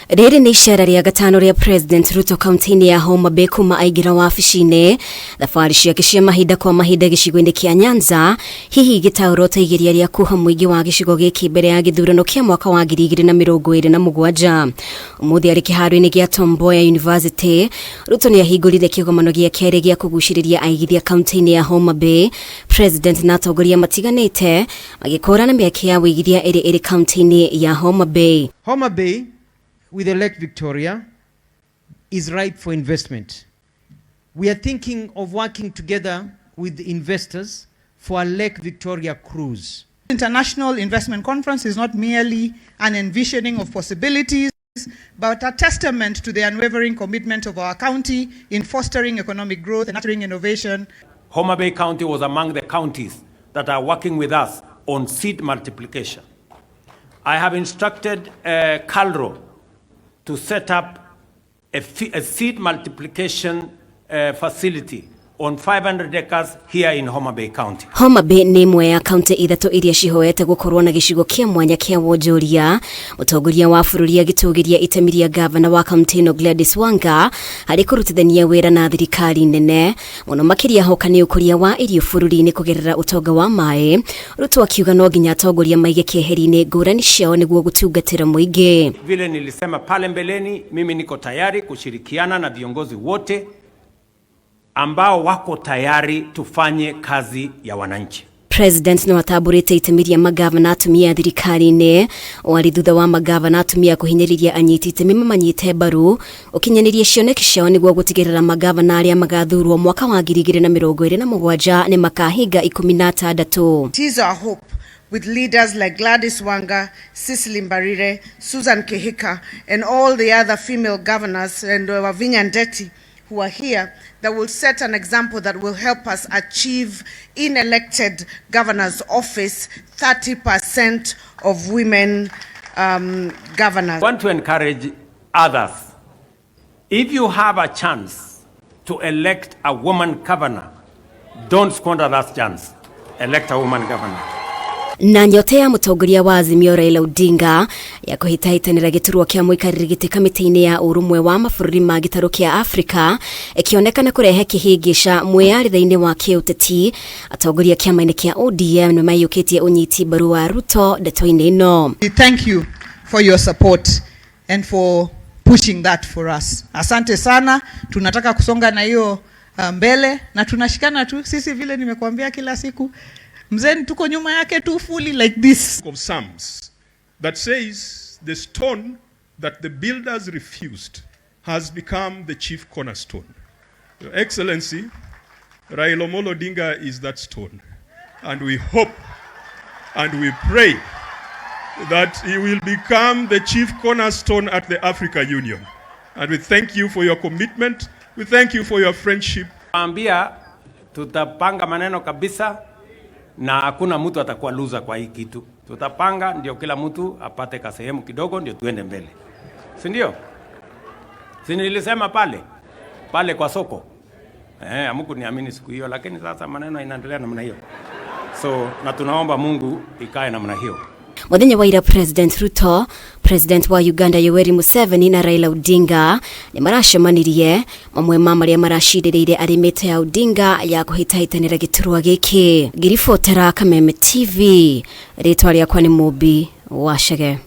Riri ni ishara ria gatano ria President Ruto kaunti-ini ya HOMABAY kuma aigira wabici-ini thabari ciake cia mahinda kwa mahinda gicigo-ini kia Nyanza hihi gitauro taigiria ria kuha muingi wa gicigo giki mbere ya githurano kia mwaka wa 2027. Umuthi ari keheri-ini gia ATONGORIA University Ruto ni ahingurire kigomano gia keri gia kuguciriria aigithia kaunti-ini ya HOMABAY. President na atongoria matiganite magikorana mieke ya wigithia iri kaunti-ini ya HOMABAY. HOMABAY with the Lake Victoria is ripe for investment. We are thinking of working together with investors for a Lake Victoria cruise. International Investment Conference is not merely an envisioning of possibilities, but a testament to the unwavering commitment of our county in fostering economic growth and nurturing innovation. HOMABAY County was among the counties that are working with us on seed multiplication. I have instructed KALRO to set up a seed multiplication facility on 500 acres here in HOMABAY County. HOMABAY ni imwe ya kaunti ithatu iria cihoete gukorwo na gicigo kia mwanya kia wonjoria. Mutongoria wa bururi agitugiria itemi ria gavana wa kaunti ino Gladys Wanga hari kurutithania wira na thirikari nene muno makiria hoka ni ukuria wa irio bururi-ini kugerera utonga wa mai. Ruto akiuga no nginya atongoria maige kehere-ini ngurani ciao niguo gutungatira muingi. Vile nilisema pale mbeleni, mimi niko tayari kushirikiana na viongozi wote ambao wako tayari tufanye kazi ya wananchi. President no ataburite itemi ria magavana atumia thirikari-ini wari thutha wa magavana atumia kuhinyiriria anyiti itemi mamanyite mbaru ukinyaniria cioneki ciao niguo gutigirira magavana aria magathurwo mwaka wa 2027 ni makahinga 16. It is our hope with leaders like Gladys Wanga, Cecily Mbarire, Susan Kehika, and all the other female governors and Wavinya Ndeti who are here, that will set an example that will help us achieve in elected governor's office 30% of women governors. I want to encourage others. If you have a chance to elect a woman governor, don't squander that chance. Elect a woman governor. Na nyote ya mutongoria wa Azimio Raila Odinga ya kuhitahitanira giturwa kia muikariri giti kamiti-ini ya urumwe wa mabũrũri ma gitaro kia Afrika ikionekana kurehe kihingisha mwiyaritha-ini wa KIUTETI. Atongoria kiama-ini kia ODM ni maiyukitie unyiti mbaru wa Ruto ndeto-ini ino. Thank you for your support and for pushing that for us. Asante sana, tunataka kusonga na hiyo mbele na tunashikana tu sisi vile nimekuambia kila siku. Mzeni tuko nyuma yake tu fully like this. Of Psalms that says the stone that the builders refused has become the chief cornerstone. Your Excellency, Raila Odinga is that stone. And we hope and we pray that he will become the chief cornerstone at the Africa Union. And we thank you for your commitment. We thank you for your friendship. Ambia tutapanga maneno kabisa na hakuna mtu atakuwa loser kwa hii kitu. Tutapanga ndio kila mtu apate kasehemu kidogo ndio tuende mbele. Si ndio? Si nilisema pale kwa soko. Amuku niamini siku hiyo, lakini sasa maneno inaendelea namna hiyo. So na tunaomba Mungu ikae namna hiyo. Muthenya wa ira President Ruto, President wa Uganda Yoweri Museveni na Raila Odinga ni maracemanirie mamwe maria marashiririire arimite ya Odinga ya kuhitahitanira giturwa giki. Ngiribotera Kameme TV, ritwa riakwa ni Mubi Wachage.